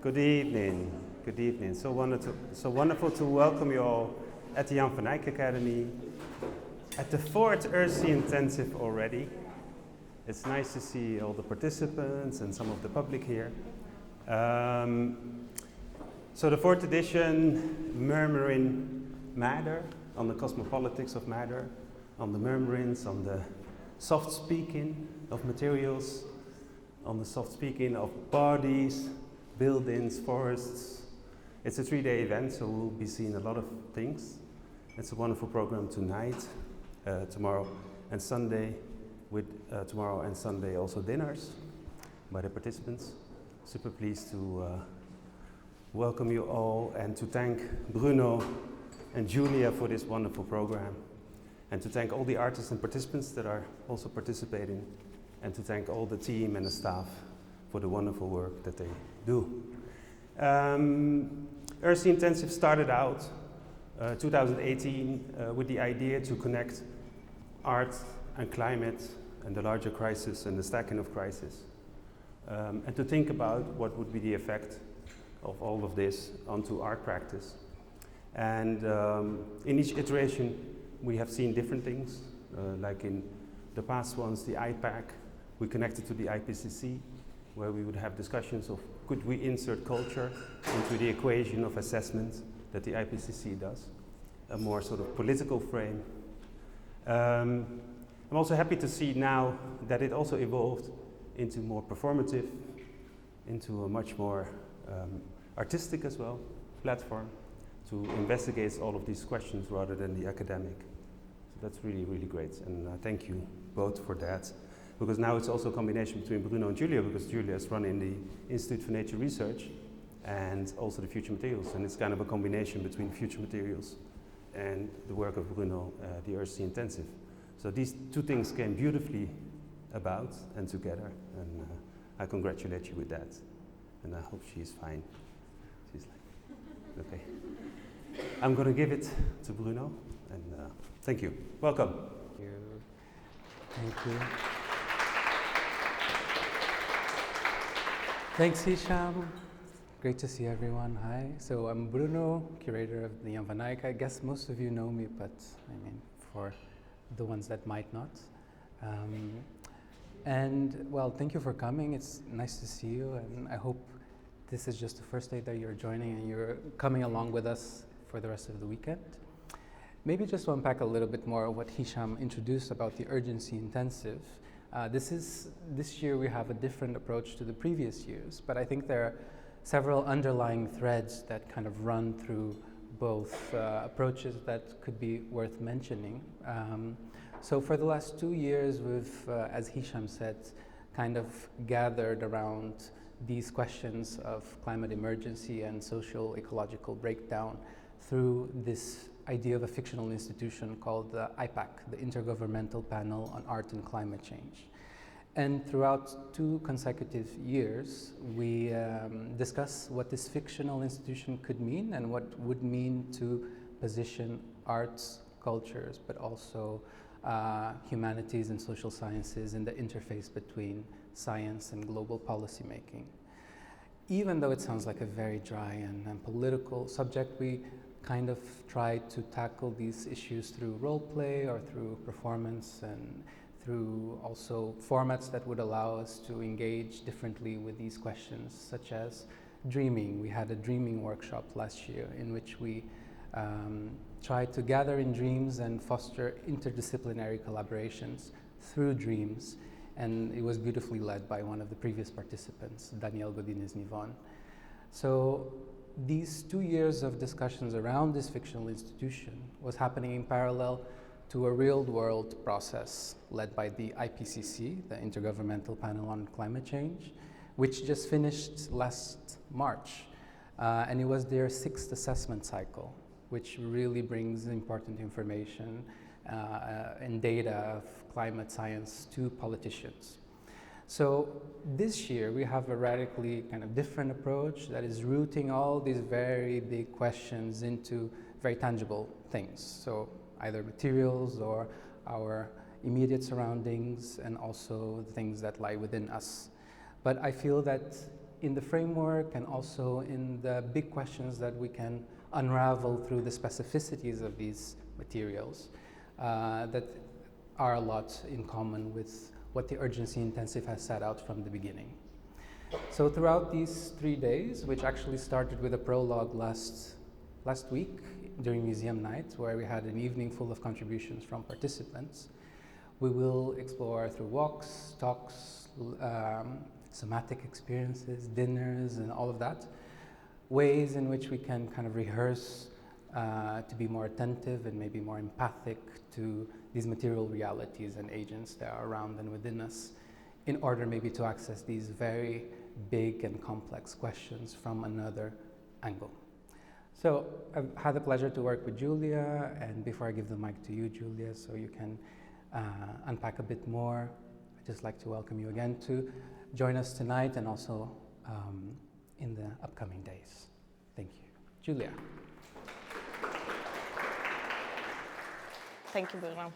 Good evening. Good evening. So wonderful to welcome you all at the Jan van Eyck Academy, at the fourth Earthsea Intensive already. It's nice to see all the participants and some of the public here. So the fourth edition, Murmuring Matter, on the cosmopolitics of matter, on the murmurings, on the soft speaking of materials, on the soft speaking of bodies, buildings, forests. It's a 3-day event, so we'll be seeing a lot of things. It's a wonderful program tonight, tomorrow and Sunday, with tomorrow and Sunday also dinners by the participants. Super pleased to welcome you all and to thank Bruno and Julia for this wonderful program, and to thank all the artists and participants that are also participating, and to thank all the team and the staff for the wonderful work that they do. Earthsea Intensive started out 2018 with the idea to connect art and climate and the larger crisis and the stacking of crisis, and to think about what would be the effect of all of this onto art practice. And in each iteration we have seen different things, like in the past ones, the IPAC, we connected to the IPCC, where we would have discussions of could we insert culture into the equation of assessment that the IPCC does, a more sort of political frame. I'm also happy to see now that it also evolved into more performative, into a much more artistic as well platform to investigate all of these questions rather than the academic. So that's really, really great, and thank you both for that. Because now it's also a combination between Bruno and Julia, because Julia is running the Institute for Nature Research and also the Future Materials, and it's kind of a combination between Future Materials and the work of Bruno, the Earthsea Intensive. So these two things came beautifully about and together, and I congratulate you with that. And I hope she's fine. She's like, okay. I'm going to give it to Bruno, and thank you. Welcome. Thank you. Thanks, Hisham. Great to see everyone. Hi. So I'm Bruno, curator of the Jan van Eyck. I guess most of you know me, but I mean, for the ones that might not. And well, thank you for coming. It's nice to see you, and I hope this is just the first day that you're joining and you're coming along with us for the rest of the weekend. Maybe just to unpack a little bit more of what Hisham introduced about the Earthsea Intensive. This year we have a different approach to the previous years, but I think there are several underlying threads that kind of run through both approaches that could be worth mentioning. So for the last 2 years we've, as Hisham said, kind of gathered around these questions of climate emergency and social ecological breakdown through this idea of a fictional institution called the IPAC, the Intergovernmental Panel on Art and Climate Change. And throughout 2 consecutive years, we discuss what this fictional institution could mean and what would mean to position arts, cultures, but also humanities and social sciences in the interface between science and global policymaking. Even though it sounds like a very dry and political subject, we kind of try to tackle these issues through role play or through performance, and through also formats that would allow us to engage differently with these questions, such as dreaming. We had a dreaming workshop last year in which we tried to gather in dreams and foster interdisciplinary collaborations through dreams, and it was beautifully led by one of the previous participants, Daniel Godinez-Nivon. So these 2 years of discussions around this fictional institution was happening in parallel to a real-world process led by the IPCC, the Intergovernmental Panel on Climate Change, which just finished last March. And it was their 6th assessment cycle, which really brings important information and data of climate science to politicians. So this year we have a radically kind of different approach that is rooting all these very big questions into very tangible things. So either materials or our immediate surroundings, and also things that lie within us. But I feel that in the framework and also in the big questions that we can unravel through the specificities of these materials that are a lot in common with what the Urgency Intensive has set out from the beginning. So throughout these 3 days, which actually started with a prologue last week during museum night, where we had an evening full of contributions from participants, we will explore through walks, talks, somatic experiences, dinners, and all of that, ways in which we can kind of rehearse to be more attentive and maybe more empathic to these material realities and agents that are around and within us, in order maybe to access these very big and complex questions from another angle. So I've had the pleasure to work with Julia, and before I give the mic to you, Julia, so you can unpack a bit more, I'd just like to welcome you again to join us tonight and also in the upcoming days. Thank you. Julia. Thank you, Bruno.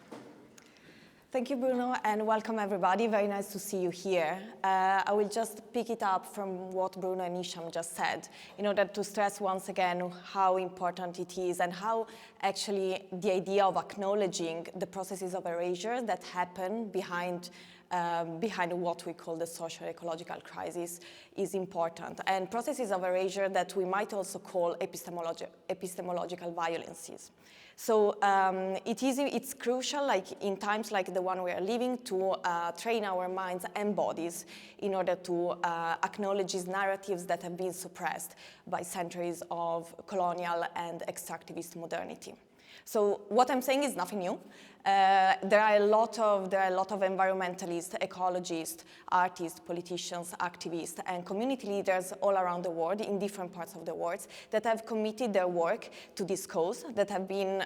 Thank you, Bruno, and welcome everybody. Very nice to see you here. I will just pick it up from what Bruno and Isham just said in order to stress once again how important it is and how actually the idea of acknowledging the processes of erasure that happen behind what we call the social ecological crisis is important, and processes of erasure that we might also call epistemological violences. So it's crucial, like in times like the one we are living, to train our minds and bodies in order to acknowledge these narratives that have been suppressed by centuries of colonial and extractivist modernity. So what I'm saying is nothing new. There are a lot of environmentalists, ecologists, artists, politicians, activists, and community leaders all around the world, in different parts of the world, that have committed their work to this cause, that have been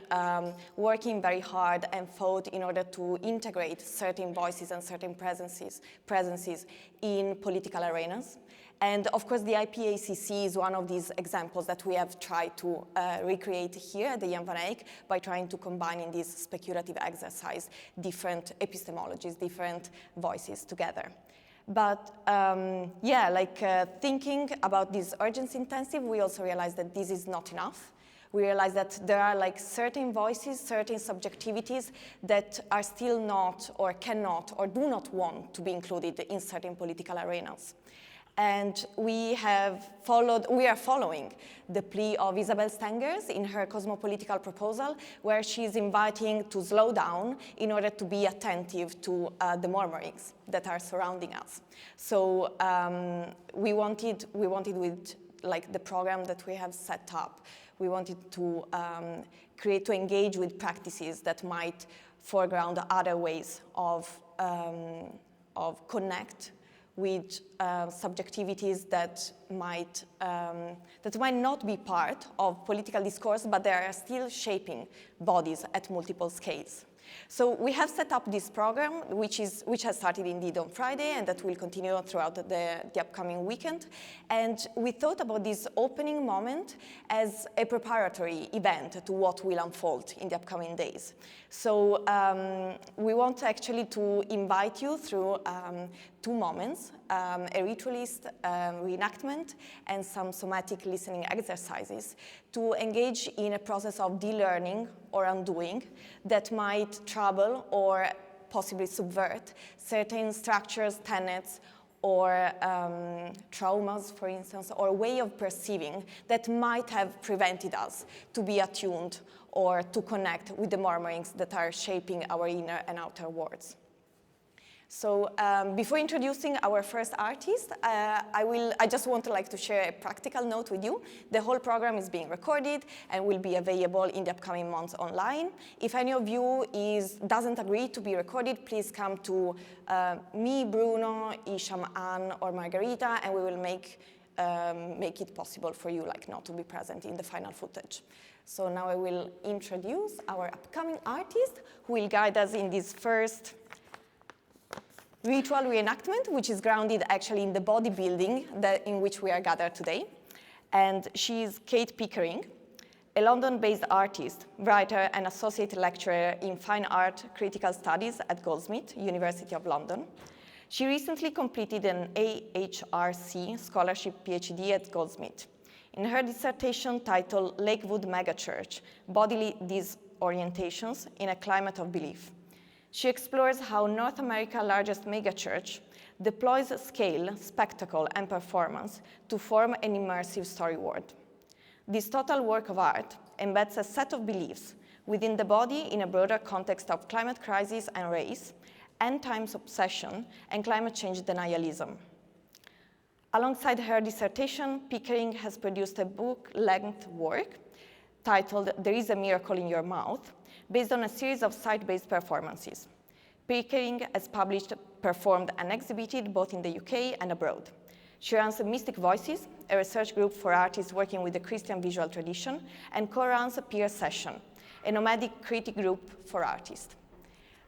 working very hard and fought in order to integrate certain voices and certain presences in political arenas. And of course, the IPACC is one of these examples that we have tried to recreate here at the Jan van Eyck by trying to combine in this speculative exercise different epistemologies, different voices together. But thinking about this urgency intensive, we also realized that this is not enough. We realized that there are like certain voices, certain subjectivities that are still not or cannot or do not want to be included in certain political arenas. And we are following the plea of Isabel Stengers in her cosmopolitical proposal, where she's inviting to slow down in order to be attentive to the murmurings that are surrounding us. So we wanted with like the program that we have set up, we wanted to engage with practices that might foreground other ways of connect with subjectivities that might not be part of political discourse, but they are still shaping bodies at multiple scales. So we have set up this program, which has started indeed on Friday, and that will continue throughout the upcoming weekend. And we thought about this opening moment as a preparatory event to what will unfold in the upcoming days. So we want actually to invite you through 2 moments, a ritualist reenactment and some somatic listening exercises to engage in a process of de-learning or undoing that might trouble or possibly subvert certain structures, tenets, or traumas, for instance, or a way of perceiving that might have prevented us to be attuned or to connect with the murmurings that are shaping our inner and outer worlds. So before introducing our first artist, I just want to share a practical note with you. The whole program is being recorded and will be available in the upcoming months online. If any of you doesn't agree to be recorded, please come to me, Bruno, Isham, Anne, or Margarita, and we will make it possible for you not to be present in the final footage. So now I will introduce our upcoming artist who will guide us in this first ritual reenactment, which is grounded actually in the body building in which we are gathered today. And she's Kate Pickering, a London-based artist, writer, and associate lecturer in fine art critical studies at Goldsmiths, University of London. She recently completed an AHRC scholarship PhD at Goldsmith. In her dissertation titled Lakewood Megachurch, Bodily Disorientations in a Climate of Belief, she explores how North America's largest megachurch deploys scale, spectacle, and performance to form an immersive story world. This total work of art embeds a set of beliefs within the body in a broader context of climate crisis and race, end times obsession, and climate change denialism. Alongside her dissertation, Pickering has produced a book-length work titled There is a Miracle in Your Mouth, based on a series of site-based performances. Pickering has published, performed, and exhibited both in the UK and abroad. She runs Mystic Voices, a research group for artists working with the Christian visual tradition, and co-runs Peer Session, a nomadic critic group for artists.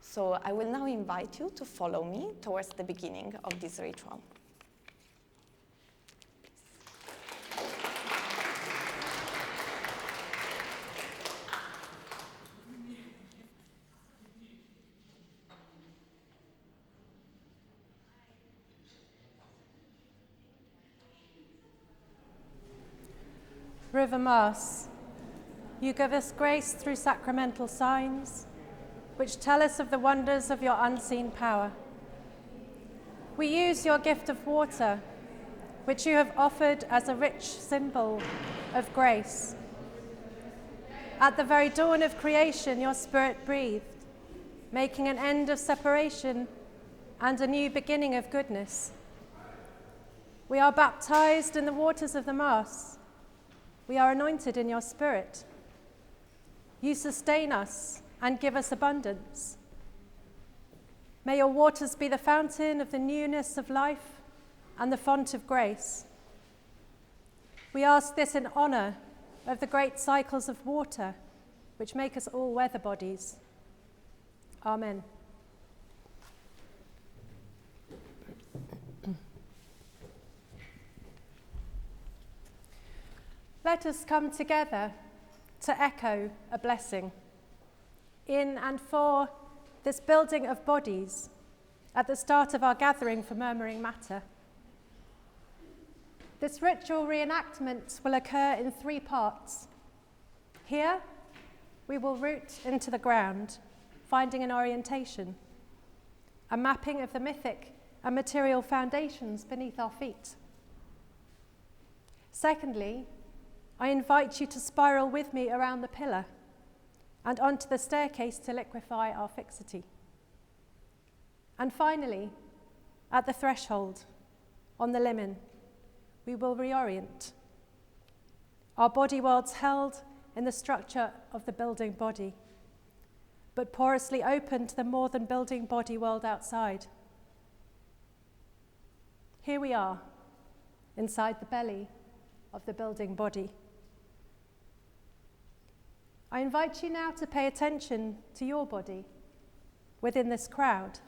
So I will now invite you to follow me towards the beginning of this ritual. River Mass, you give us grace through sacramental signs, which tell us of the wonders of your unseen power. We use your gift of water, which you have offered as a rich symbol of grace. At the very dawn of creation, your Spirit breathed, making an end of separation and a new beginning of goodness. We are baptized in the waters of the Mass. We are anointed in your Spirit. You sustain us and give us abundance. May your waters be the fountain of the newness of life and the font of grace. We ask this in honor of the great cycles of water, which make us all weather bodies. Amen. Let us come together to echo a blessing in and for this building of bodies at the start of our gathering for Murmuring Matter. This ritual reenactment will occur in 3 parts. Here, we will root into the ground, finding an orientation, a mapping of the mythic and material foundations beneath our feet. Secondly, I invite you to spiral with me around the pillar and onto the staircase to liquefy our fixity. And finally, at the threshold, on the limon, we will reorient. Our body worlds held in the structure of the building body, but porously open to the more than building body world outside. Here we are, inside the belly of the building body. I invite you now to pay attention to your body within this crowd,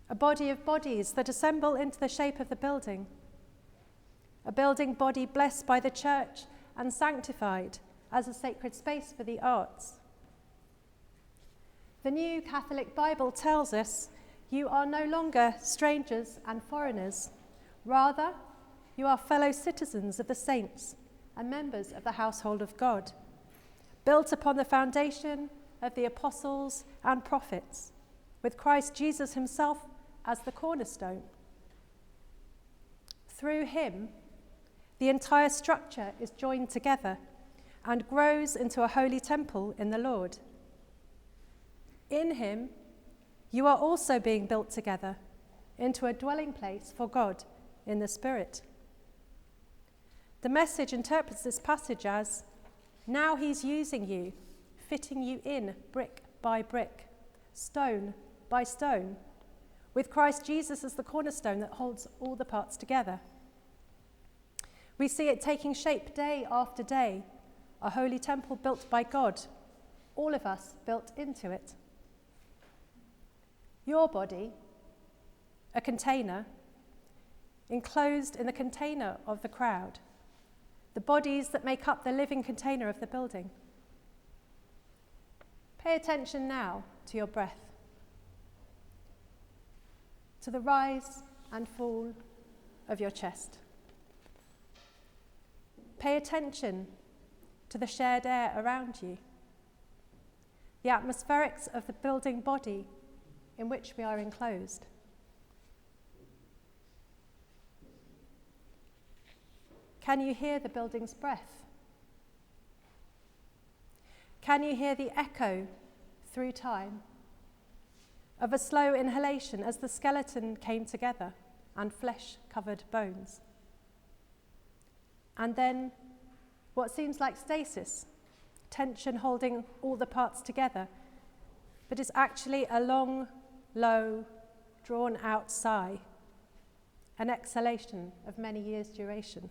a body of bodies that assemble into the shape of the building, a building body blessed by the church and sanctified as a sacred space for the arts. The New Catholic Bible tells us you are no longer strangers and foreigners. Rather, you are fellow citizens of the saints and members of the household of God, built upon the foundation of the apostles and prophets, with Christ Jesus himself as the cornerstone. Through him, the entire structure is joined together and grows into a holy temple in the Lord. In him, you are also being built together into a dwelling place for God in the Spirit. The Message interprets this passage as, now he's using you, fitting you in brick by brick, stone by stone, with Christ Jesus as the cornerstone that holds all the parts together. We see it taking shape day after day, a holy temple built by God, all of us built into it. Your body, a container, enclosed in the container of the crowd, the bodies that make up the living container of the building. Pay attention now to your breath, to the rise and fall of your chest. Pay attention to the shared air around you, the atmospherics of the building body in which we are enclosed. Can you hear the building's breath? Can you hear the echo through time of a slow inhalation as the skeleton came together and flesh covered bones? And then what seems like stasis, tension holding all the parts together, but is actually a long, low, drawn out sigh, an exhalation of many years' duration.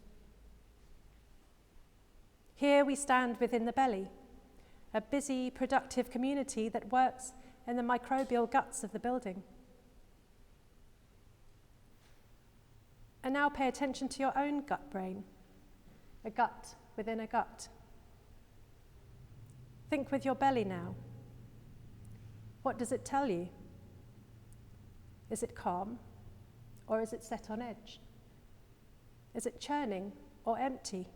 Here we stand within the belly, a busy, productive community that works in the microbial guts of the building. And now pay attention to your own gut brain, a gut within a gut. Think with your belly now. What does it tell you? Is it calm, or is it set on edge? Is it churning or empty,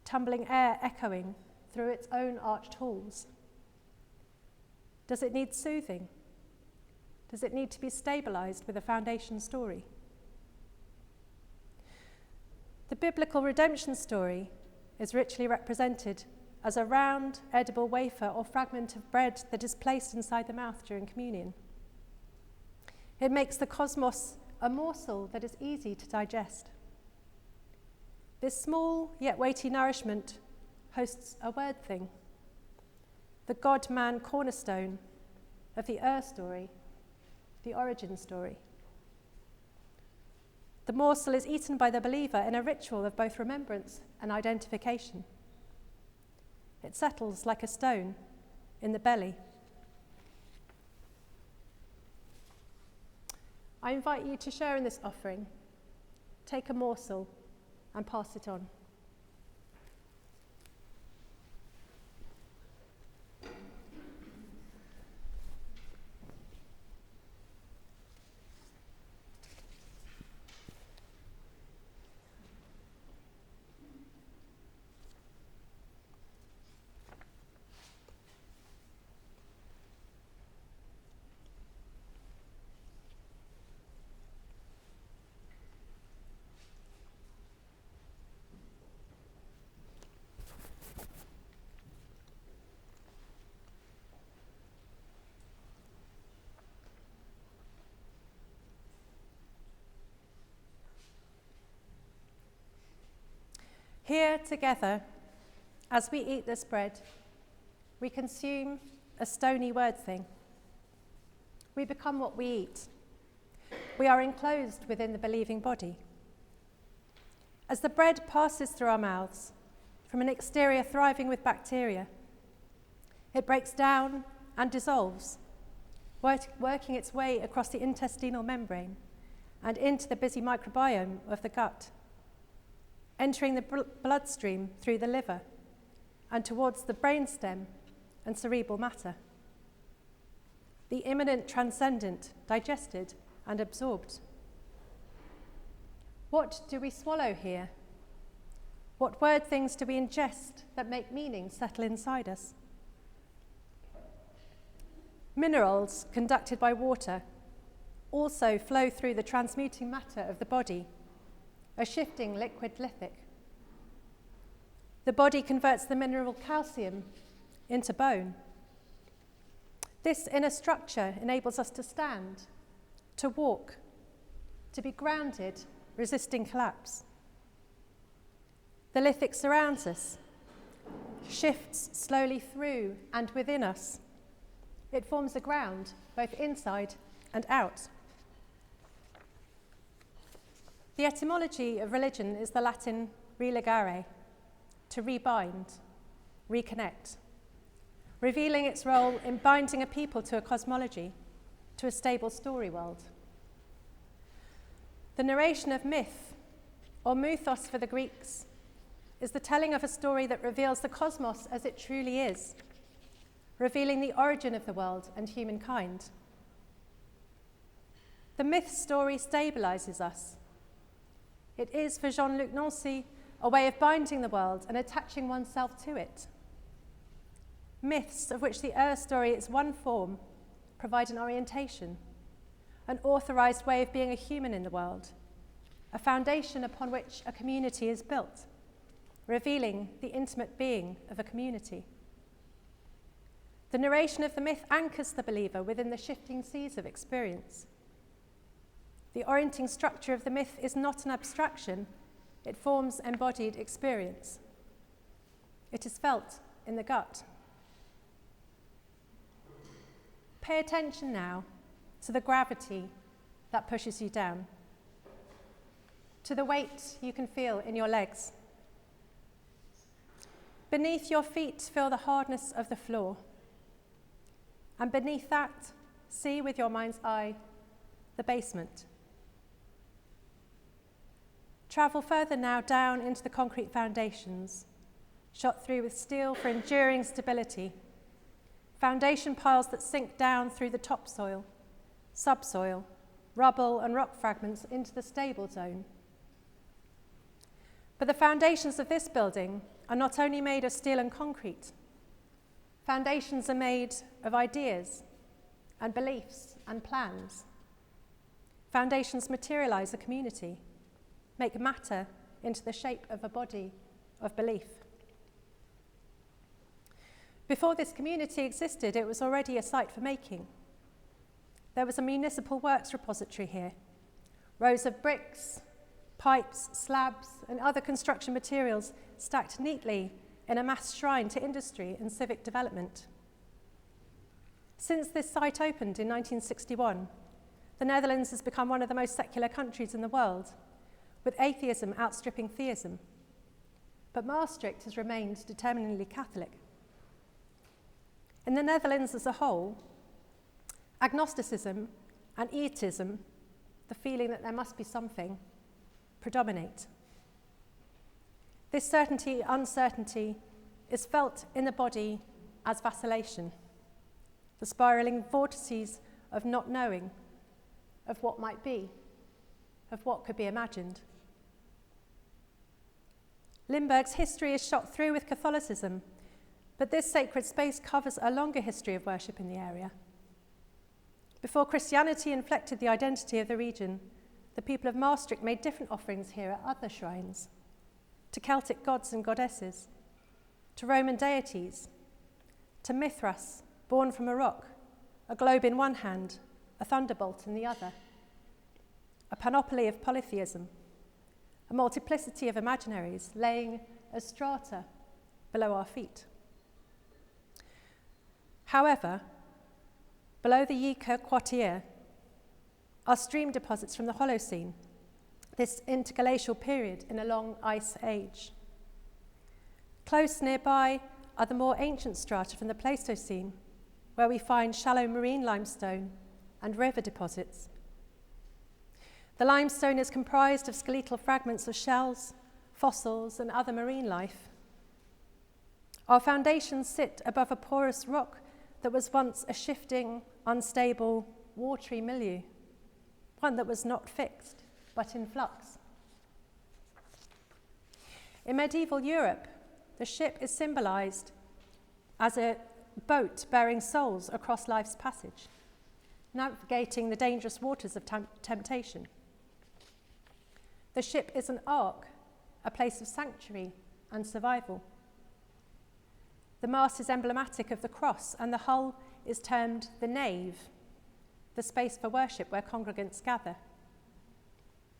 tumbling air echoing through its own arched halls? Does it need soothing? Does it need to be stabilized with a foundation story? The biblical redemption story is richly represented as a round, edible wafer or fragment of bread that is placed inside the mouth during communion. It makes the cosmos a morsel that is easy to digest. This small yet weighty nourishment hosts a word thing, the God-man cornerstone of the story, the origin story. The morsel is eaten by the believer in a ritual of both remembrance and identification. It settles like a stone in the belly. I invite you to share in this offering. Take a morsel and pass it on. Here together, as we eat this bread, we consume a stony word thing. We become what we eat. We are enclosed within the believing body. As the bread passes through our mouths, from an exterior thriving with bacteria, it breaks down and dissolves, working its way across the intestinal membrane and into the busy microbiome of the gut, entering the bloodstream through the liver and towards the brainstem and cerebral matter. The immanent transcendent digested and absorbed. What do we swallow here? What word things do we ingest that make meaning settle inside us? Minerals conducted by water also flow through the transmuting matter of the body, a shifting liquid lithic. The body converts the mineral calcium into bone. This inner structure enables us to stand, to walk, to be grounded, resisting collapse. The lithic surrounds us, shifts slowly through and within us. It forms the ground, both inside and out. The etymology of religion is the Latin religare, to rebind, reconnect, revealing its role in binding a people to a cosmology, to a stable story world. The narration of myth, or mythos for the Greeks, is the telling of a story that reveals the cosmos as it truly is, revealing the origin of the world and humankind. The myth story stabilizes us. It is, for Jean-Luc Nancy, a way of binding the world and attaching oneself to it. Myths, of which the story is one form, provide an orientation, an authorized way of being a human in the world, a foundation upon which a community is built, revealing the intimate being of a community. The narration of the myth anchors the believer within the shifting seas of experience. The orienting structure of the myth is not an abstraction, it forms embodied experience. It is felt in the gut. Pay attention now to the gravity that pushes you down, to the weight you can feel in your legs. Beneath your feet, feel the hardness of the floor. And beneath that, see with your mind's eye the basement. Travel further now down into the concrete foundations, shot through with steel for enduring stability. Foundation piles that sink down through the topsoil, subsoil, rubble and rock fragments into the stable zone. But the foundations of this building are not only made of steel and concrete. Foundations are made of ideas and beliefs and plans. Foundations materialize a community, make matter into the shape of a body of belief. Before this community existed, it was already a site for making. There was a municipal works repository here, rows of bricks, pipes, slabs, and other construction materials stacked neatly in a mass shrine to industry and civic development. Since this site opened in 1961, the Netherlands has become one of the most secular countries in the world, with atheism outstripping theism. But Maastricht has remained determinedly Catholic. In the Netherlands as a whole, agnosticism and eatism, the feeling that there must be something, predominate. This certainty, uncertainty, is felt in the body as vacillation, the spiraling vortices of not knowing, of what might be, of what could be imagined. Limburg's history is shot through with Catholicism, but this sacred space covers a longer history of worship in the area. Before Christianity inflected the identity of the region, the people of Maastricht made different offerings here at other shrines, to Celtic gods and goddesses, to Roman deities, to Mithras, born from a rock, a globe in one hand, a thunderbolt in the other, a panoply of polytheism, a multiplicity of imaginaries laying as strata below our feet. However, below the Yika Quartier are stream deposits from the Holocene, this interglacial period in a long ice age. Close nearby are the more ancient strata from the Pleistocene, where we find shallow marine limestone and river deposits. The limestone is comprised of skeletal fragments of shells, fossils, and other marine life. Our foundations sit above a porous rock that was once a shifting, unstable, watery milieu, one that was not fixed, but in flux. In medieval Europe, the ship is symbolized as a boat bearing souls across life's passage, navigating the dangerous waters of temptation. The ship is an ark, a place of sanctuary and survival. The mast is emblematic of the cross, and the hull is termed the nave, the space for worship where congregants gather.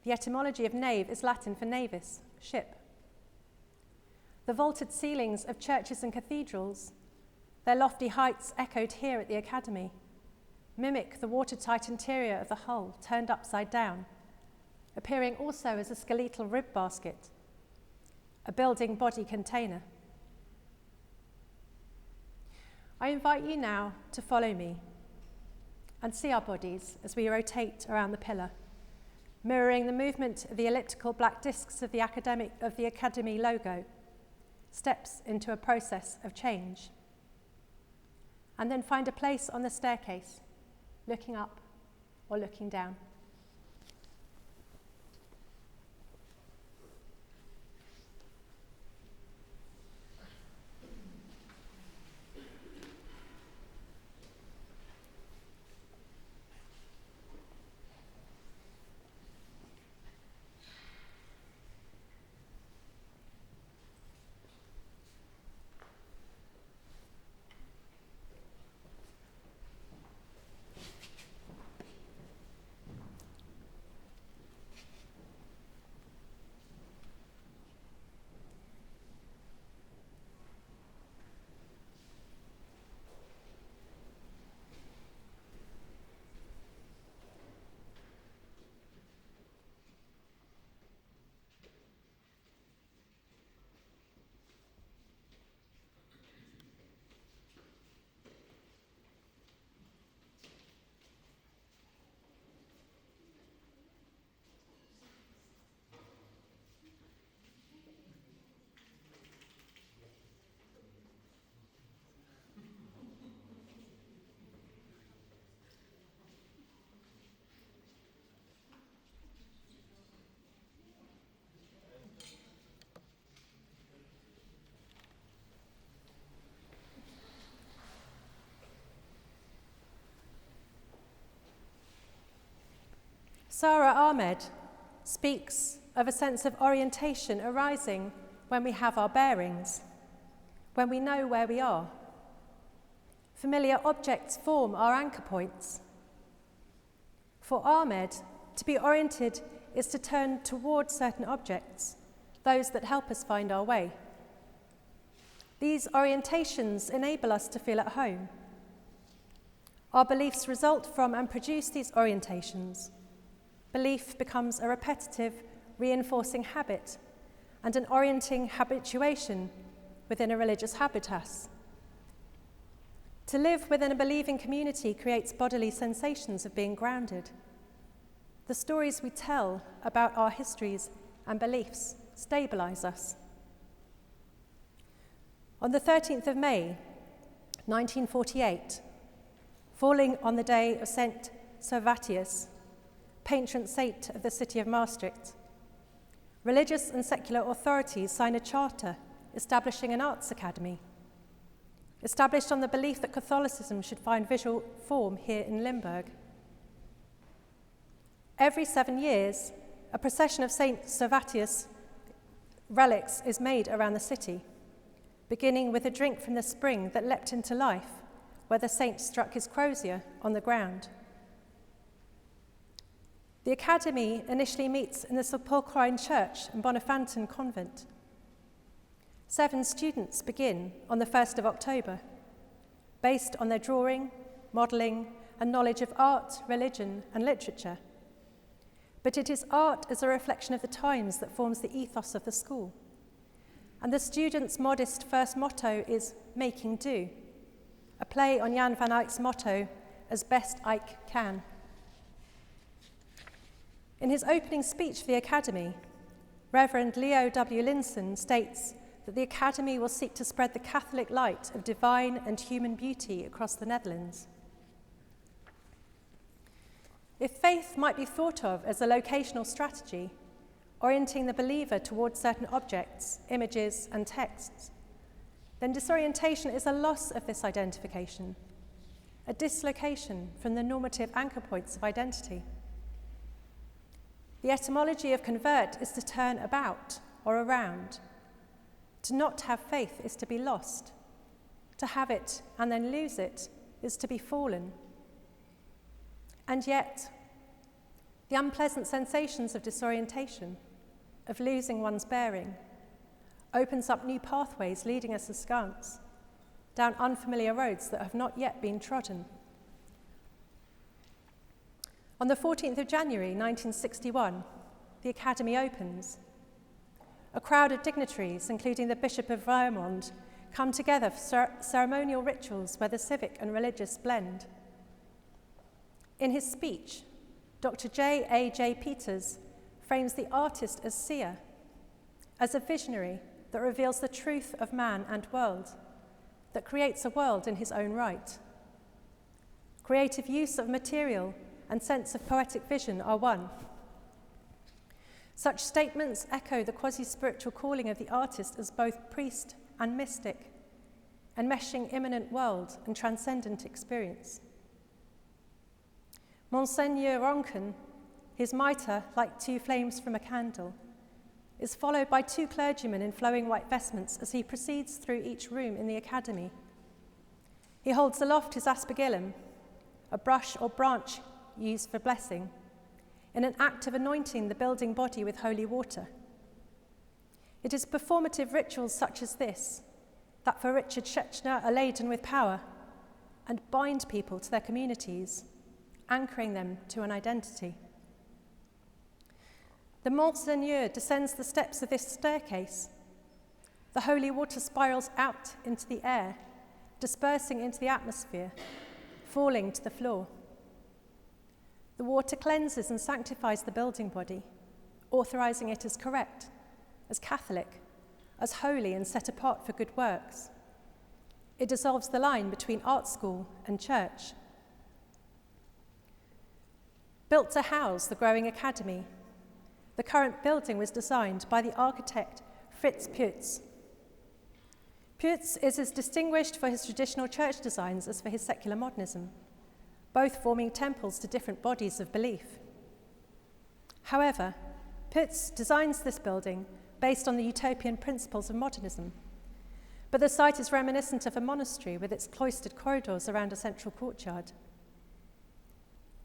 The etymology of nave is Latin for navis, ship. The vaulted ceilings of churches and cathedrals, their lofty heights echoed here at the Academy, mimic the watertight interior of the hull turned upside down, appearing also as a skeletal rib basket, a building body container. I invite you now to follow me and see our bodies as we rotate around the pillar, mirroring the movement of the elliptical black discs of the Academy logo, steps into a process of change. And then find a place on the staircase, looking up or looking down. Sara Ahmed speaks of a sense of orientation arising when we have our bearings, when we know where we are. Familiar objects form our anchor points. For Ahmed, to be oriented is to turn towards certain objects, those that help us find our way. These orientations enable us to feel at home. Our beliefs result from and produce these orientations. Belief becomes a repetitive, reinforcing habit and an orienting habituation within a religious habitus. To live within a believing community creates bodily sensations of being grounded. The stories we tell about our histories and beliefs stabilize us. On the 13th of May, 1948, falling on the day of St. Servatius, patron saint of the city of Maastricht, religious and secular authorities signed a charter establishing an arts academy, established on the belief that Catholicism should find visual form here in Limburg. Every 7 years, a procession of St. Servatius relics is made around the city, beginning with a drink from the spring that leapt into life, where the saint struck his crozier on the ground. The Academy initially meets in the Sepulchrine Church and Bonafanten Convent. 7 students begin on the 1st of October, based on their drawing, modelling, and knowledge of art, religion, and literature. But it is art as a reflection of the times that forms the ethos of the school. And the students' modest first motto is "Making Do," a play on Jan van Eyck's motto, "As best Eyck can." In his opening speech for the Academy, Reverend Leo W. Linson states that the Academy will seek to spread the Catholic light of divine and human beauty across the Netherlands. If faith might be thought of as a locational strategy, orienting the believer towards certain objects, images, and texts, then disorientation is a loss of this identification, a dislocation from the normative anchor points of identity. The etymology of convert is to turn about or around. To not have faith is to be lost. To have it and then lose it is to be fallen. And yet, the unpleasant sensations of disorientation, of losing one's bearing, opens up new pathways leading us askance, down unfamiliar roads that have not yet been trodden. On the 14th of January 1961, the Academy opens. A crowd of dignitaries, including the Bishop of Roermond, come together for ceremonial rituals where the civic and religious blend. In his speech, Dr. J. Peters frames the artist as seer, as a visionary that reveals the truth of man and world, that creates a world in his own right. Creative use of material and sense of poetic vision are one. Such statements echo the quasi-spiritual calling of the artist as both priest and mystic, enmeshing immanent world and transcendent experience. Monseigneur Ronken, his mitre like 2 flames from a candle, is followed by 2 clergymen in flowing white vestments as he proceeds through each room in the Academy. He holds aloft his aspergillum, a brush or branch used for blessing, in an act of anointing the building body with holy water. It is performative rituals such as this that for Richard Schechner are laden with power and bind people to their communities, anchoring them to an identity. The Monseigneur descends the steps of this staircase. The holy water spirals out into the air, dispersing into the atmosphere, falling to the floor. The water cleanses and sanctifies the building body, authorizing it as correct, as Catholic, as holy and set apart for good works. It dissolves the line between art school and church. Built to house the growing academy, the current building was designed by the architect Fritz Pütz. Pütz is as distinguished for his traditional church designs as for his secular modernism, both forming temples to different bodies of belief. However, Pütz designs this building based on the utopian principles of modernism, but the site is reminiscent of a monastery with its cloistered corridors around a central courtyard.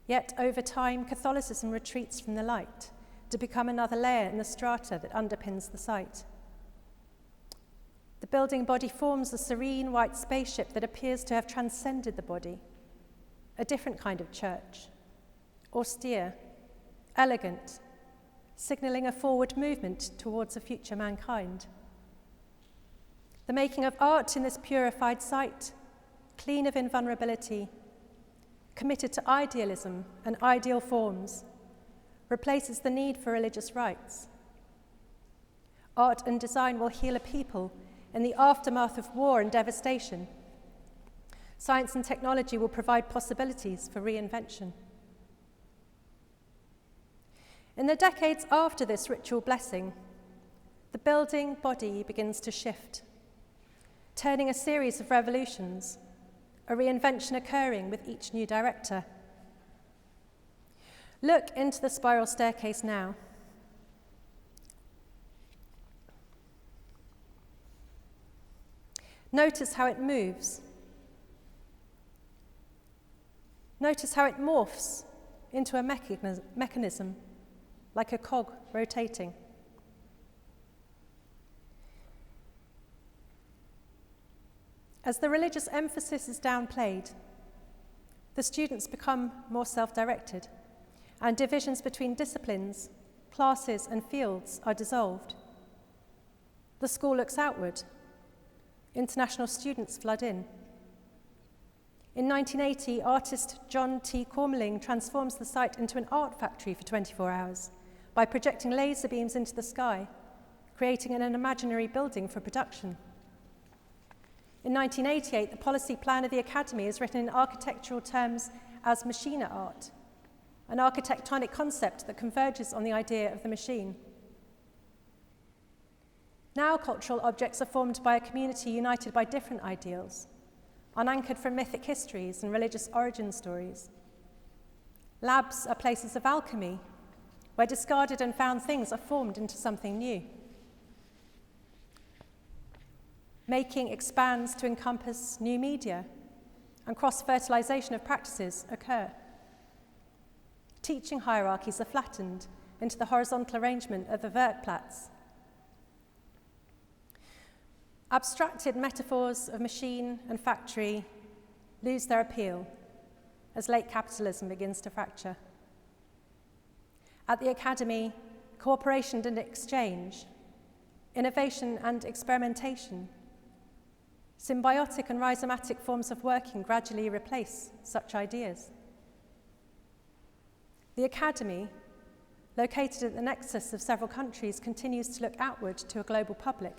Yet, over time, Catholicism retreats from the light to become another layer in the strata that underpins the site. The building body forms a serene white spaceship that appears to have transcended the body, a different kind of church, austere, elegant, signalling a forward movement towards a future mankind. The making of art in this purified site, clean of invulnerability, committed to idealism and ideal forms, replaces the need for religious rites. Art and design will heal a people in the aftermath of war and devastation. Science and technology will provide possibilities for reinvention. In the decades after this ritual blessing, the building body begins to shift, turning a series of revolutions, a reinvention occurring with each new director. Look into the spiral staircase now. Notice how it moves. Notice how it morphs into a mechanism, like a cog rotating. As the religious emphasis is downplayed, the students become more self-directed, and divisions between disciplines, classes, and fields are dissolved. The school looks outward. International students flood in. In 1980, artist John T. Cormeling transforms the site into an art factory for 24 hours by projecting laser beams into the sky, creating an imaginary building for production. In 1988, the policy plan of the Academy is written in architectural terms as machina art, an architectonic concept that converges on the idea of the machine. Now cultural objects are formed by a community united by different ideals, unanchored from mythic histories and religious origin stories. Labs are places of alchemy, where discarded and found things are formed into something new. Making expands to encompass new media, and cross-fertilization of practices occur. Teaching hierarchies are flattened into the horizontal arrangement of the Werkplatz. Abstracted metaphors of machine and factory lose their appeal as late capitalism begins to fracture. At the Academy, cooperation and exchange, innovation and experimentation, symbiotic and rhizomatic forms of working gradually replace such ideas. The Academy, located at the nexus of several countries, continues to look outward to a global public.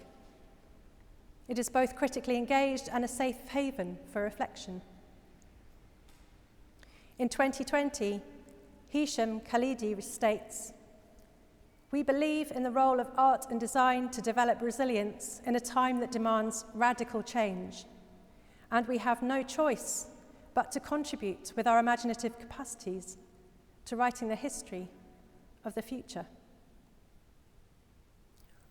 It is both critically engaged and a safe haven for reflection. In 2020, Hisham Khalidi states, "We believe in the role of art and design to develop resilience in a time that demands radical change, and we have no choice but to contribute with our imaginative capacities to writing the history of the future."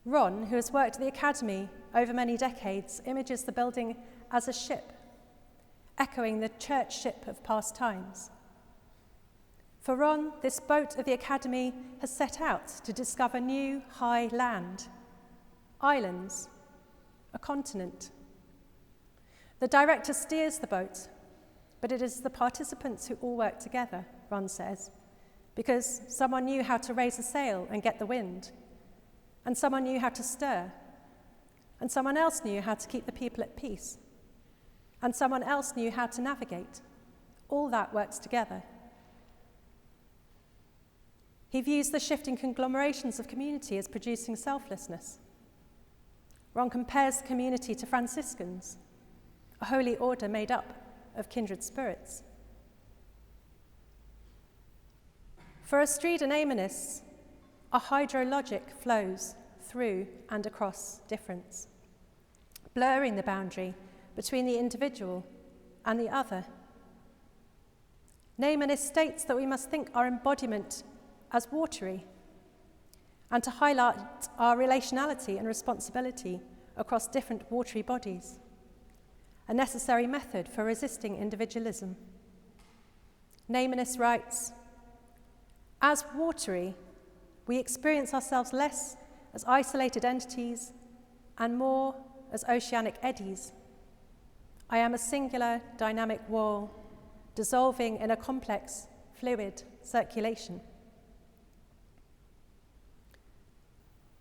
Ron, who has worked at the Academy over many decades, images the building as a ship, echoing the church ship of past times. For Ron, this boat of the Academy has set out to discover new high land, islands, a continent. The director steers the boat, but it is the participants who all work together, Ron says, because someone knew how to raise a sail and get the wind, and someone knew how to stir, and someone else knew how to keep the people at peace, and someone else knew how to navigate. All that works together. He views the shifting conglomerations of community as producing selflessness. Ron compares the community to Franciscans, a holy order made up of kindred spirits. For Astrid and Aemonis, a hydrologic flows through and across difference, blurring the boundary between the individual and the other. Aemonis states that we must think our embodiment as watery and to highlight our relationality and responsibility across different watery bodies, a necessary method for resisting individualism. Nameless writes, "As watery, we experience ourselves less as isolated entities and more as oceanic eddies. I am a singular dynamic wall, dissolving in a complex, fluid circulation."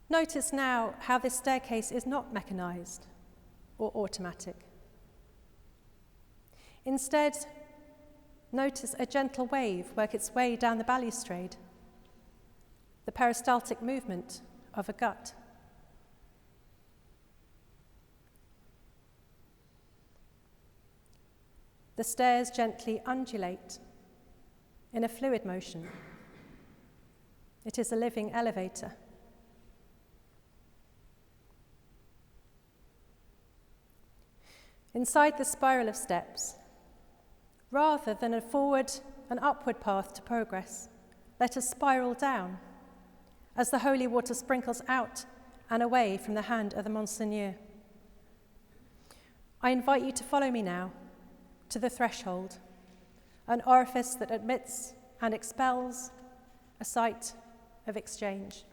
Notice now how this staircase is not mechanized or automatic. Instead, notice a gentle wave work its way down the balustrade, the peristaltic movement of a gut. The stairs gently undulate in a fluid motion. It is a living elevator. Inside the spiral of steps, rather than a forward and upward path to progress, let us spiral down as the holy water sprinkles out and away from the hand of the Monseigneur. I invite you to follow me now to the threshold, an orifice that admits and expels, a site of exchange.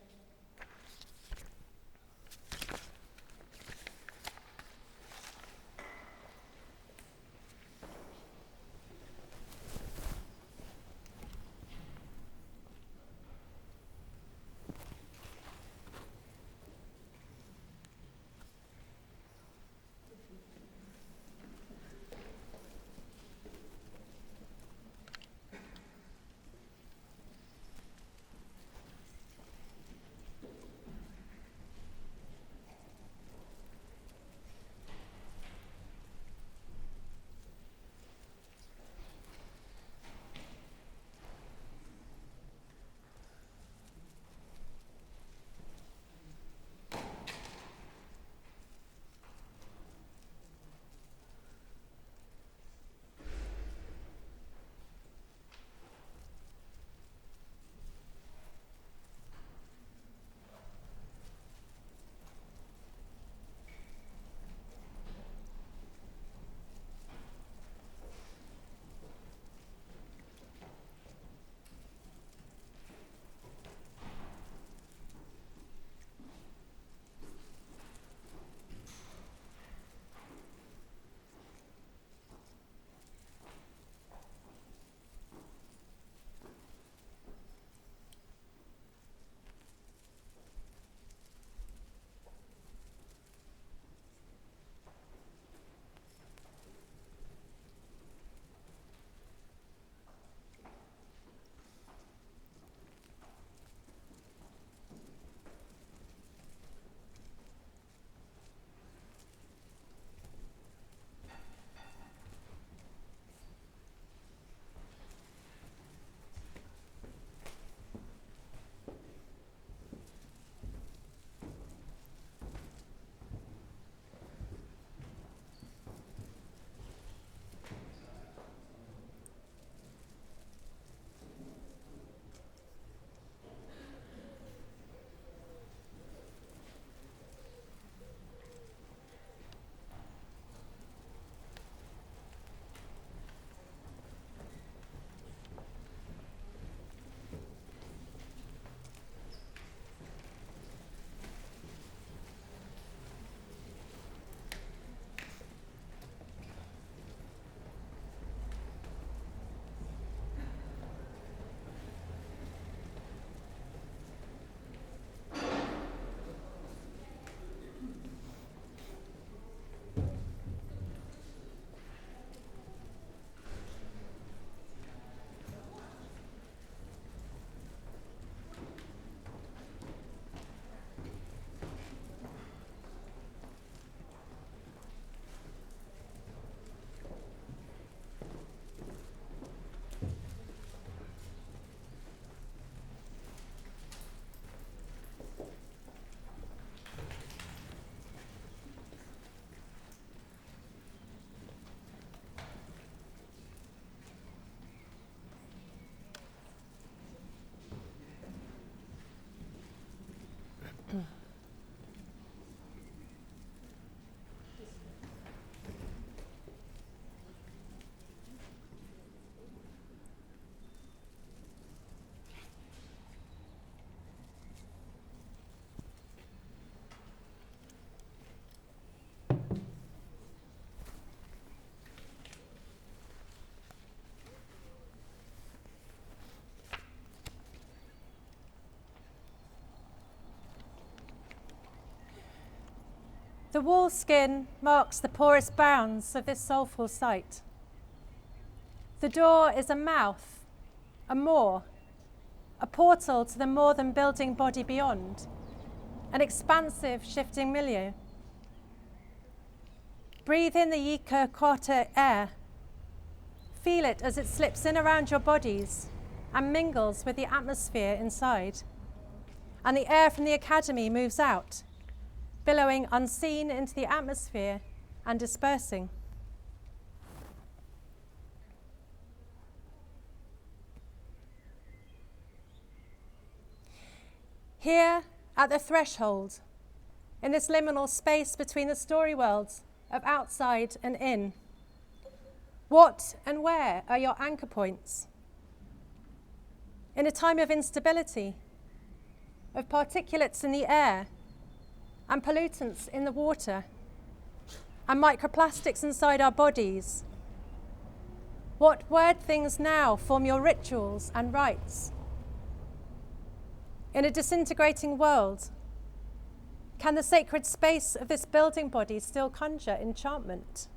The wall skin marks the porous bounds of this soulful site. The door is a mouth, a maw, a portal to the more than building body beyond, an expansive, shifting milieu. Breathe in the Yika Quarter air. Feel it as it slips in around your bodies and mingles with the atmosphere inside. And the air from the academy moves out, billowing unseen into the atmosphere and dispersing. Here, at the threshold, in this liminal space between the story worlds of outside and in, what and where are your anchor points? In a time of instability, of particulates in the air, and pollutants in the water, and microplastics inside our bodies, what word things now form your rituals and rites? In a disintegrating world, can the sacred space of this building body still conjure enchantment?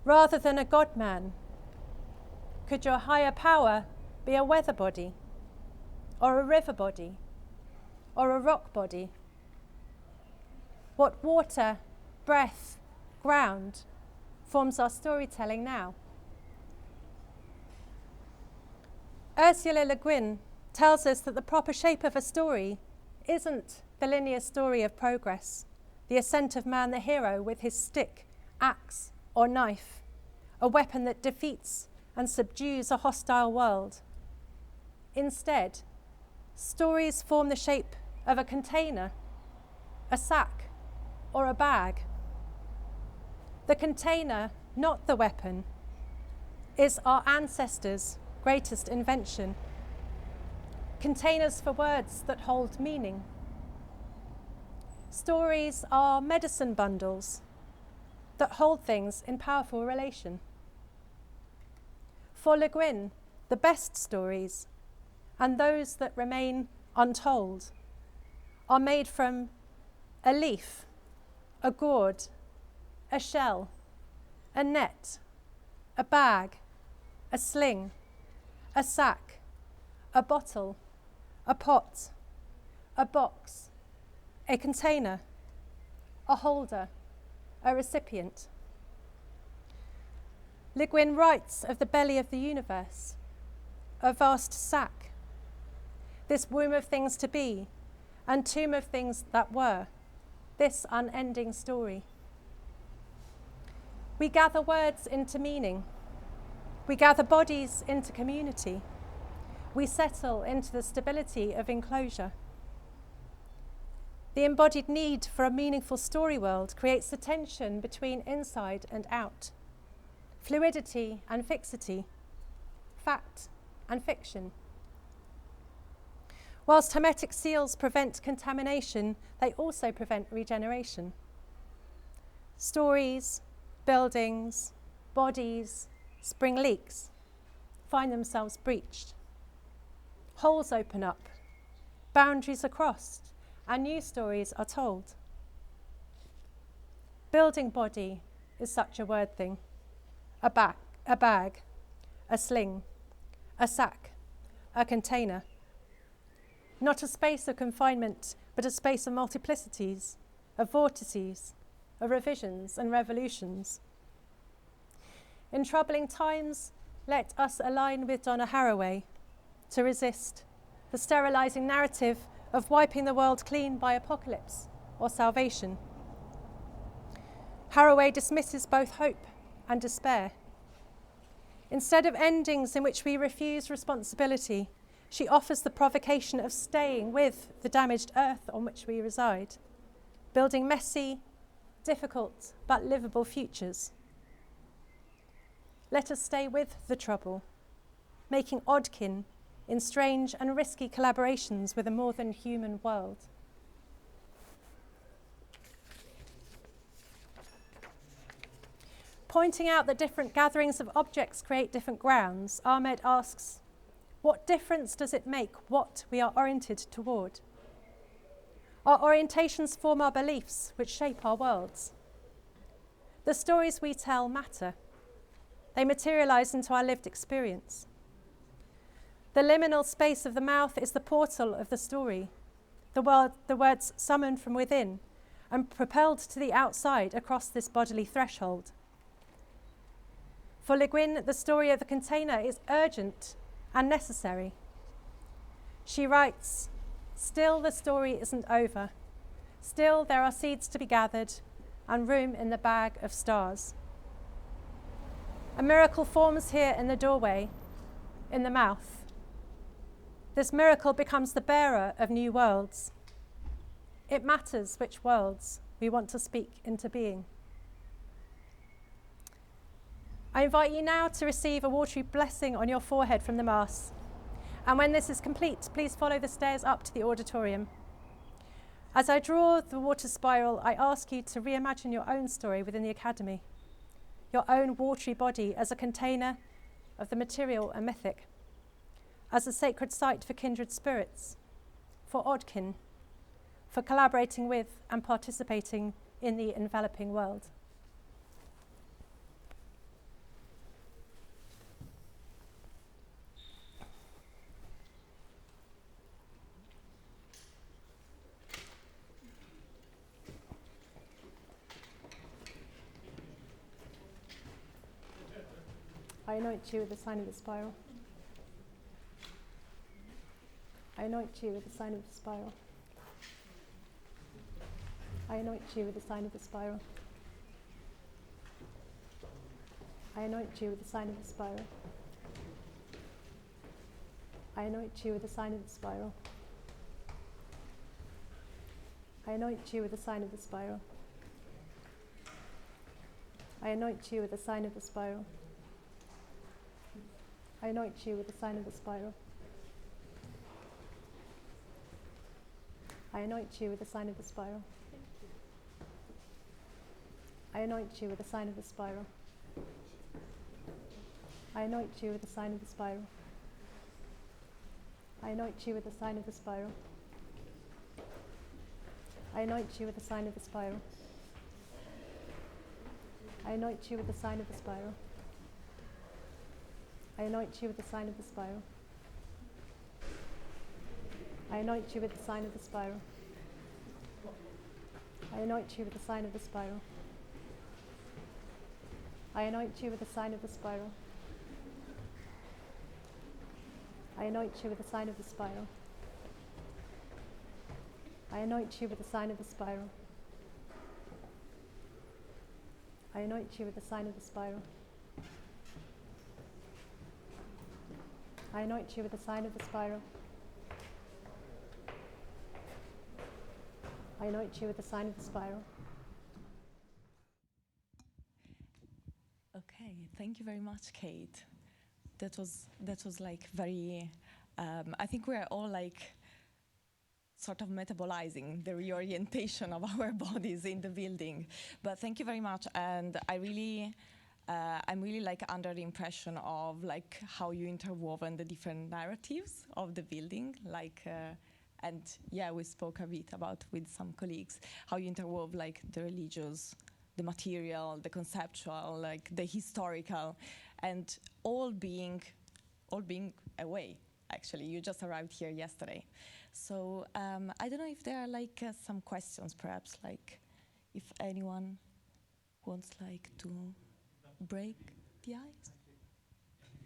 Rather than a God-man, could your higher power be a weather body, or a river body, or a rock body? What water, breath, ground forms our storytelling now? Ursula Le Guin tells us that the proper shape of a story isn't the linear story of progress, the ascent of man the hero with his stick, axe, or knife, a weapon that defeats and subdues a hostile world. Instead, stories form the shape of a container, a sack, or a bag. The container, not the weapon, is our ancestors' greatest invention. Containers for words that hold meaning. Stories are medicine bundles that hold things in powerful relation. For Le Guin, the best stories, and those that remain untold, are made from a leaf, a gourd, a shell, a net, a bag, a sling, a sack, a bottle, a pot, a box, a container, a holder, a recipient. Le Guin writes of the belly of the universe, a vast sack, this womb of things to be, and tomb of things that were, this unending story. We gather words into meaning. We gather bodies into community. We settle into the stability of enclosure. The embodied need for a meaningful story world creates the tension between inside and out, fluidity and fixity, fact and fiction. Whilst hermetic seals prevent contamination, they also prevent regeneration. Stories, buildings, bodies, spring leaks, find themselves breached. Holes open up, boundaries are crossed, and new stories are told. Building body is such a word thing. A bag, a sling, a sack, a container. Not a space of confinement, but a space of multiplicities, of vortices, of revisions and revolutions. In troubling times, let us align with Donna Haraway to resist the sterilizing narrative of wiping the world clean by apocalypse or salvation. Haraway dismisses both hope and despair. Instead of endings in which we refuse responsibility, she offers the provocation of staying with the damaged earth on which we reside, building messy, difficult, but livable futures. Let us stay with the trouble, making oddkin in strange and risky collaborations with a more than human world. Pointing out that different gatherings of objects create different grounds, Ahmed asks, what difference does it make what we are oriented toward? Our orientations form our beliefs, which shape our worlds. The stories we tell matter. They materialize into our lived experience. The liminal space of the mouth is the portal of the story, the words summoned from within and propelled to the outside across this bodily threshold. For Le Guin, the story of the container is urgent and necessary. She writes, "Still the story isn't over. Still there are seeds to be gathered and room in the bag of stars." A miracle forms here in the doorway, in the mouth. This miracle becomes the bearer of new worlds. It matters which worlds we want to speak into being. I invite you now to receive a watery blessing on your forehead from the Mass. And when this is complete, please follow the stairs up to the auditorium. As I draw the water spiral, I ask you to reimagine your own story within the Academy, your own watery body as a container of the material and mythic, as a sacred site for kindred spirits, for oddkin, for collaborating with and participating in the enveloping world. I anoint you with the sign of the spiral. I anoint you with the sign of the spiral. I anoint you with the sign of the spiral. I anoint you with the sign of the spiral. I anoint you with the sign of the spiral. I anoint you with the sign of the spiral. I anoint you with the sign of the spiral. I anoint you with the sign of the spiral. I anoint you with the sign of the spiral. I anoint you with the sign of the spiral. I anoint you with the sign of the spiral. I anoint you with the sign of the spiral. I anoint you with the sign of the spiral. I anoint you with the sign of the spiral. I anoint you with the sign of the spiral. I anoint you with the sign of the spiral. I anoint you with the sign of the spiral. I anoint you with the sign of the spiral. I anoint you with the sign of the spiral. I anoint you with the sign of the spiral. I anoint you with the sign of the spiral. I anoint you with the sign of the spiral. I anoint you with the sign of the spiral. Okay, thank you very much, Kate. That was like very, I think we're all like sort of metabolizing the reorientation of our bodies in the building. But thank you very much, and I'm really like under the impression of like how you interwoven the different narratives of the building, like, and yeah, we spoke a bit about with some colleagues how you interwove like the religious, the material, the conceptual, like the historical, and all being away. Actually, you just arrived here yesterday, so I don't know if there are like some questions, perhaps, like if anyone wants like to break the ice.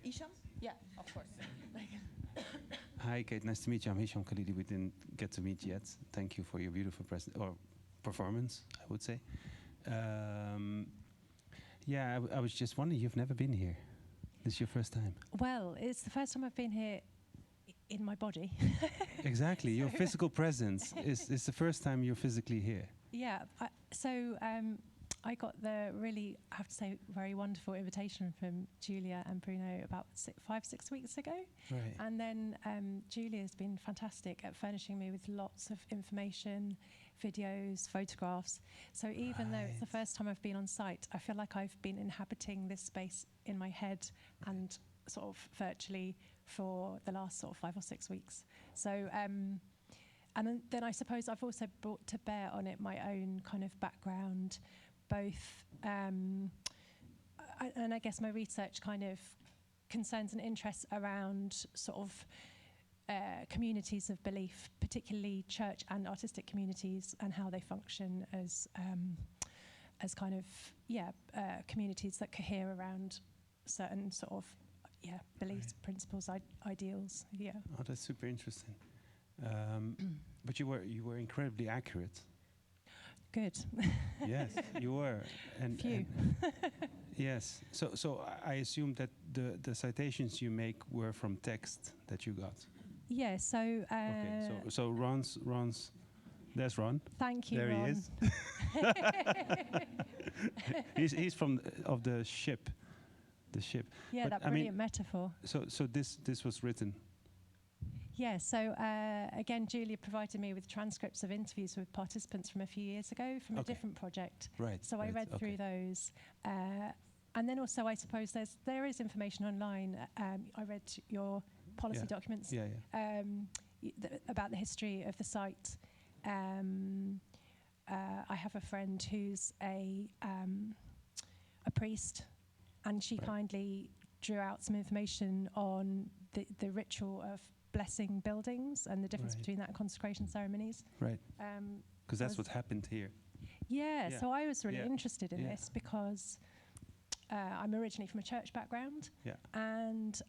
Isham? Yeah, of course. Hi, Kate. Nice to meet you. I'm Hisham Khalidi. We didn't get to meet yet. Thank you for your beautiful performance, I would say. Yeah, I was just wondering, you've never been here. This is your first time. Well, it's the first time I've been here in my body. Exactly. Your physical presence is the first time you're physically here. Yeah. I got the really, I have to say, very wonderful invitation from Julia and Bruno about 5-6 weeks ago. Right. And then Julia's been fantastic at furnishing me with lots of information, videos, photographs. So even though it's the first time I've been on site, I feel like I've been inhabiting this space in my head and sort of virtually for the last sort of 5 or 6 weeks. So And then I suppose I've also brought to bear on it my own kind of background, both, and I guess my research kind of concerns and interests around sort of communities of belief, particularly church and artistic communities, and how they function as kind of communities that cohere around certain sort of beliefs, principles, ideals. Yeah. Oh, that's super interesting. But you were incredibly accurate. Good. Yes, you were. And Phew. Yes. So I assume that the citations you make were from text that you got. Yeah. So. Okay. So Ron's. There's Ron. Thank you, there Ron. He is. He's from of the ship. The ship. Yeah, but that brilliant metaphor. So this was written. Yeah, so again, Julia provided me with transcripts of interviews with participants from a few years ago from a different project. Right. So I read through those. And then also, I suppose there is information online. I read your policy documents about the history of the site. I have a friend who's a priest, and she kindly drew out some information on the ritual of blessing buildings and the difference between that and consecration ceremonies. Right. Because that's what happened here. Yeah, so I was really interested in this because I'm originally from a church background. Yeah. And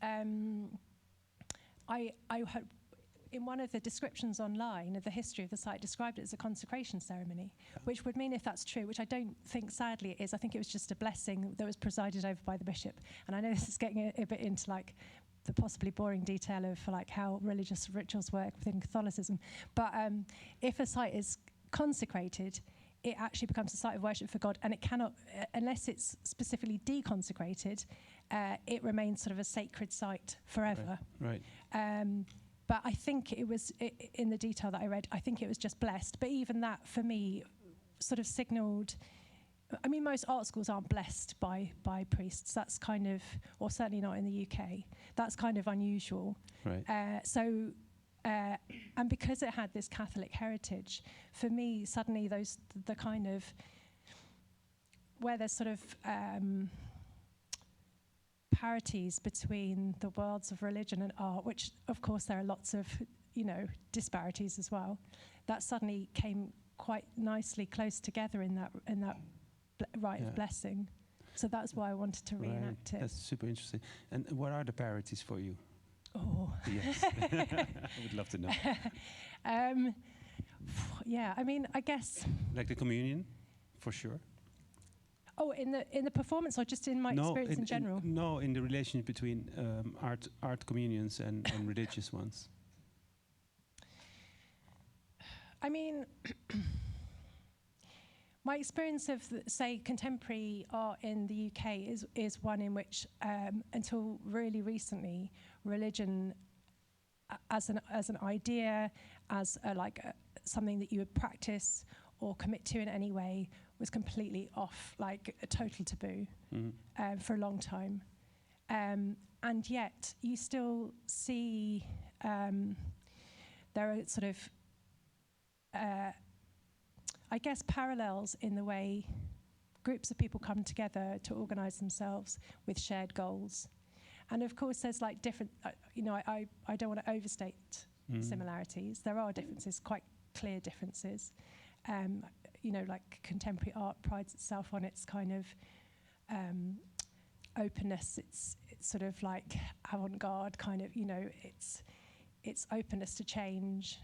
I had, in one of the descriptions online of the history of the site, described it as a consecration ceremony, which would mean, if that's true, which I don't think sadly it is, I think it was just a blessing that was presided over by the bishop. And I know this is getting a bit into like the possibly boring detail of like how religious rituals work within Catholicism. But if a site is consecrated, it actually becomes a site of worship for God, and it cannot, unless it's specifically deconsecrated, it remains sort of a sacred site forever. Right. But I think it was, in the detail that I read, I think it was just blessed. But even that, for me, sort of signalled, I mean, most art schools aren't blessed by priests. That's kind of, or certainly not in the UK. That's kind of unusual. Right. And because it had this Catholic heritage, for me, suddenly the kind of, where there's sort of parities between the worlds of religion and art, which of course there are lots of, disparities as well, that suddenly came quite nicely close together in that rite of blessing. So that's why I wanted to reenact it. That's super interesting. And what are the parities for you? Oh. Yes. I would love to know. Yeah, I mean, I guess. Like the communion, for sure. Oh, in the performance, or just in my experience in general? No, in the relation between art communions and religious ones. I mean, my experience of, say, contemporary art in the UK is one in which, until really recently, religion as an idea, as something that you would practice or commit to in any way, was completely off, like a total taboo for a long time. And yet you still see there are sort of, I guess, parallels in the way groups of people come together to organise themselves with shared goals. And of course there's like different, I don't want to overstate similarities. There are differences, quite clear differences. Like contemporary art prides itself on its kind of openness. It's sort of like avant-garde kind of, it's openness to change.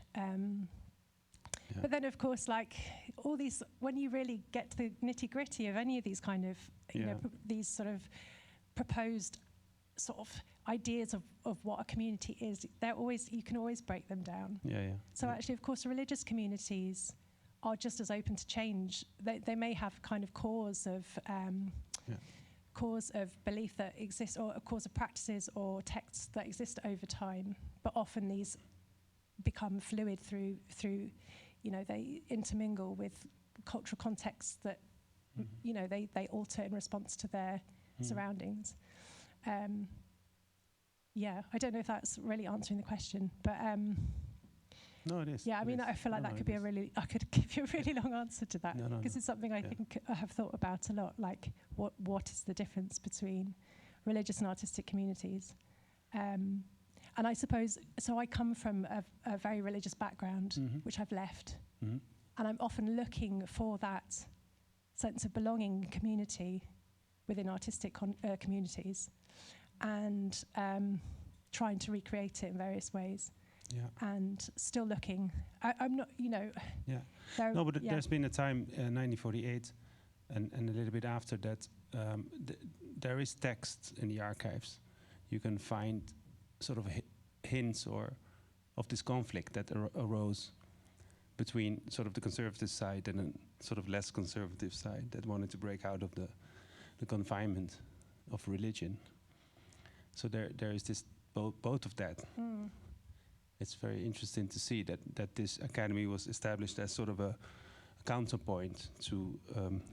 But then, of course, like all these, when you really get to the nitty-gritty of any of these kind of, these sort of proposed sort of ideas of what a community is, you can always break them down. So actually, of course, religious communities are just as open to change. They may have kind of cores of belief that exists, or a cores of practices or texts that exist over time, but often these become fluid through they intermingle with cultural contexts that they alter in response to their surroundings. I don't know if that's really answering the question, but No, it is. Yeah, I it mean, is. I feel like No, that no, could it be is. I could give you a really long answer to that, No, no, because no. it's something I Yeah. think I have thought about a lot, like what is the difference between religious and artistic communities? And I suppose, so I come from a very religious background, which I've left, and I'm often looking for that sense of belonging, community within artistic communities, and trying to recreate it in various ways. Yeah. And still looking. I'm not, Yeah. No, but there's been a time, 1948, and a little bit after that, there is text in the archives. You can find sort of hints of this conflict that arose between sort of the conservative side and a sort of less conservative side that wanted to break out of the confinement of religion. So there is this both of that. It's very interesting to see that this academy was established as sort of a counterpoint to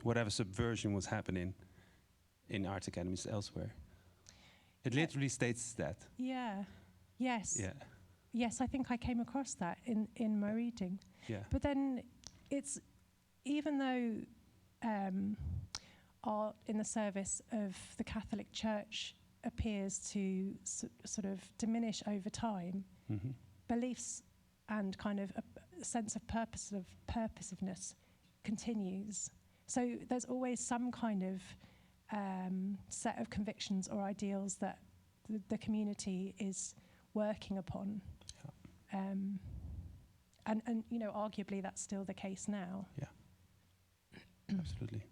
whatever subversion was happening in art academies elsewhere. It literally states that. Yeah. Yes. Yeah. Yes, I think I came across that in my reading. Yeah. But then it's, even though art in the service of the Catholic Church appears to sort of diminish over time, beliefs and kind of a sense of purposiveness continues. So there's always some kind of set of convictions or ideals that the community is working upon. Yeah. And arguably that's still the case now. Yeah. Absolutely.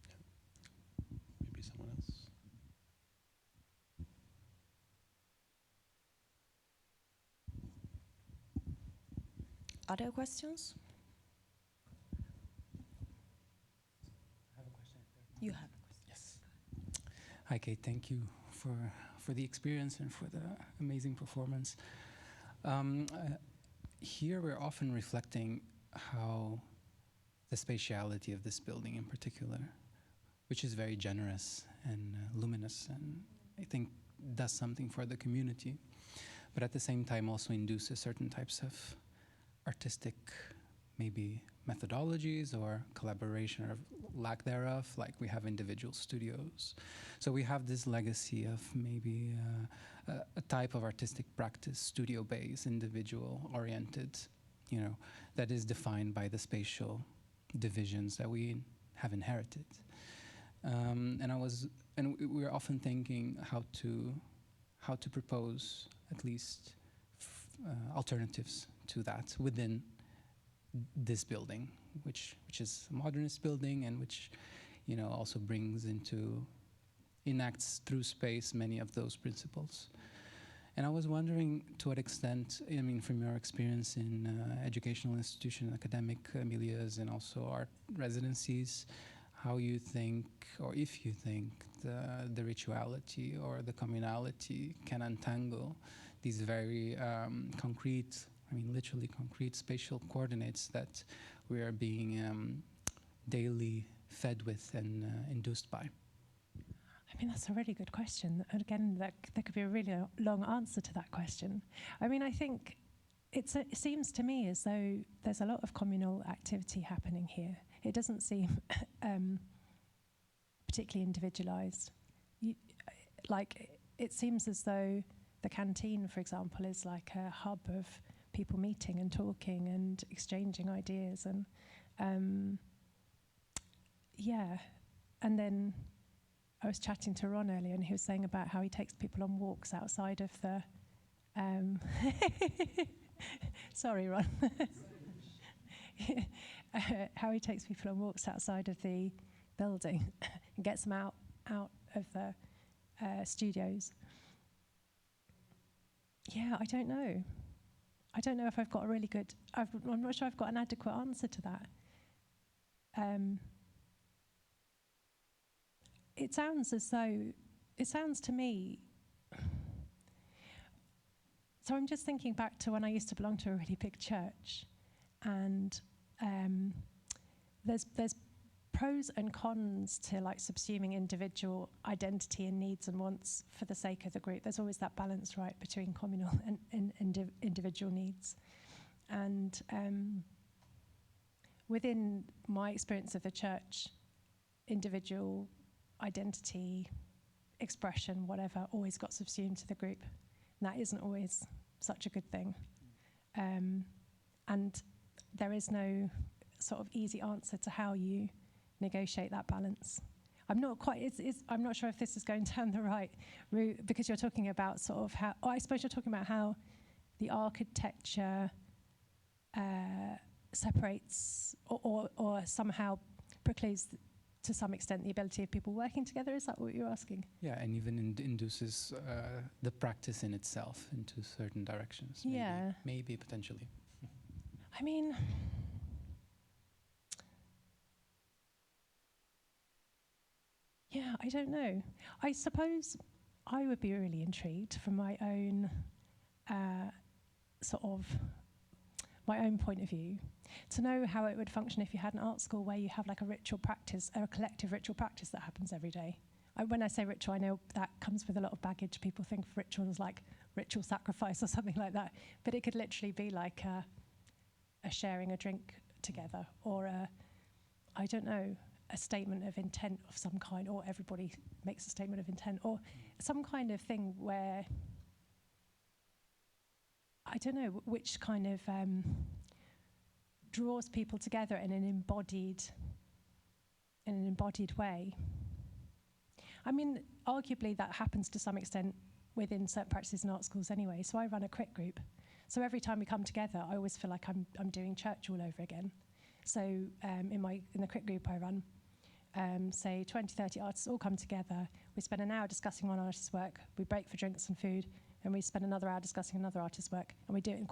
Yeah. Maybe someone else. Other questions? I have a question. You have a question. Yes. Hi, Kate. Thank you for the experience and for the amazing performance. Here we're often reflecting how the spatiality of this building in particular, which is very generous and luminous, and I think does something for the community, but at the same time also induces certain types of artistic, maybe methodologies or collaboration or lack thereof, like we have individual studios. So we have this legacy of maybe a type of artistic practice, studio-based, individual-oriented, that is defined by the spatial divisions that we have inherited. And we were often thinking how to propose at least alternatives to that within this building, which is a modernist building, and which also enacts through space many of those principles. And I was wondering to what extent, from your experience in educational institution, academic milieus, and also art residencies, how you think, or if you think, the rituality or the communality can untangle these very concrete, literally concrete spatial coordinates that we are being daily fed with and induced by. That's a really good question. And again, there could be a really long answer to that question. I think it seems to me as though there's a lot of communal activity happening here. It doesn't seem particularly individualized. It seems as though the canteen, for example, is like a hub of people meeting and talking and exchanging ideas. And and then I was chatting to Ron earlier, and he was saying about how he takes people on walks outside of the sorry, Ron. How he takes people on walks outside of the building and gets them out of the studios. Yeah, I don't know. I don't know if I've got a really good... I'm not sure I've got an adequate answer to that. It sounds as though... It sounds to me... So I'm just thinking back to when I used to belong to a really big church, and there's pros and cons to subsuming individual identity and needs and wants for the sake of the group. There's always that balance, right, between communal and individual needs. And within my experience of the church, individual identity, expression, whatever, always got subsumed to the group. And that isn't always such a good thing. And there is no sort of easy answer to how you negotiate that balance. I'm not sure if this is going down the right route, because you're talking about sort of how, I suppose you're talking about how the architecture separates or somehow precludes to some extent the ability of people working together. Is that what you're asking? Yeah, and even induces the practice in itself into certain directions. Yeah. Maybe potentially. I mean, yeah, I don't know. I suppose I would be really intrigued from my own my own point of view to know how it would function if you had an art school where you have like a ritual practice, or a collective ritual practice that happens every day. When I say ritual, I know that comes with a lot of baggage. People think of ritual as like ritual sacrifice or something like that, but it could literally be like a sharing a drink together, or I don't know, a statement of intent of some kind, or everybody makes a statement of intent, or some kind of thing where, I don't know, which kind of draws people together in an embodied way. I mean, arguably that happens to some extent within certain practices in art schools anyway. So I run a crit group. So every time we come together, I always feel like I'm doing church all over again. So in the crit group I run, say 20, 30 artists all come together. We spend an hour discussing one artist's work. We break for drinks and food, and we spend another hour discussing another artist's work. And we do it in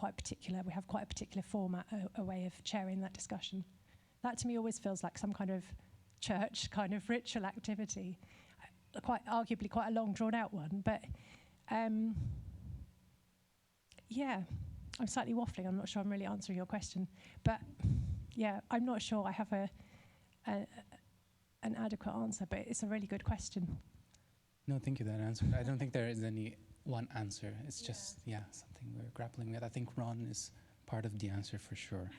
we have quite a particular format, a way of chairing that discussion. That to me always feels like some kind of church kind of ritual activity. Arguably quite a long drawn out one, but yeah, I'm slightly waffling. I'm not sure I'm really answering your question, but yeah, I'm not sure I have an adequate answer, but it's a really good question. No, thank you. That answer. I don't think there is any one answer. It's just something we're grappling with. I think Ron is part of the answer for sure.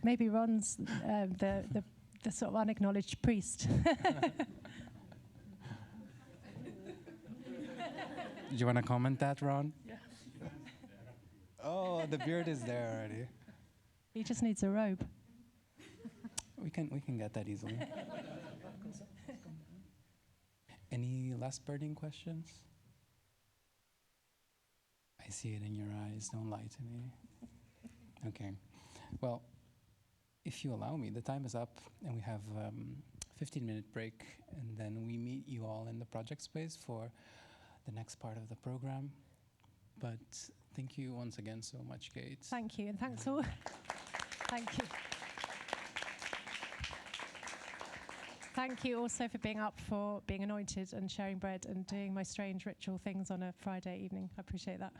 Maybe Ron's the sort of unacknowledged priest. Do you want to comment that, Ron? Yeah. Oh, the beard is there already. He just needs a robe. We can get that easily. Any last burning questions? I see it in your eyes. Don't lie to me. Okay. Well, if you allow me, the time is up, and we have a 15-minute break, and then we meet you all in the project space for the next part of the program. But thank you once again so much, Kate. Thank you, and thanks all. Thank you. Thank you also for being up for being anointed and sharing bread and doing my strange ritual things on a Friday evening. I appreciate that.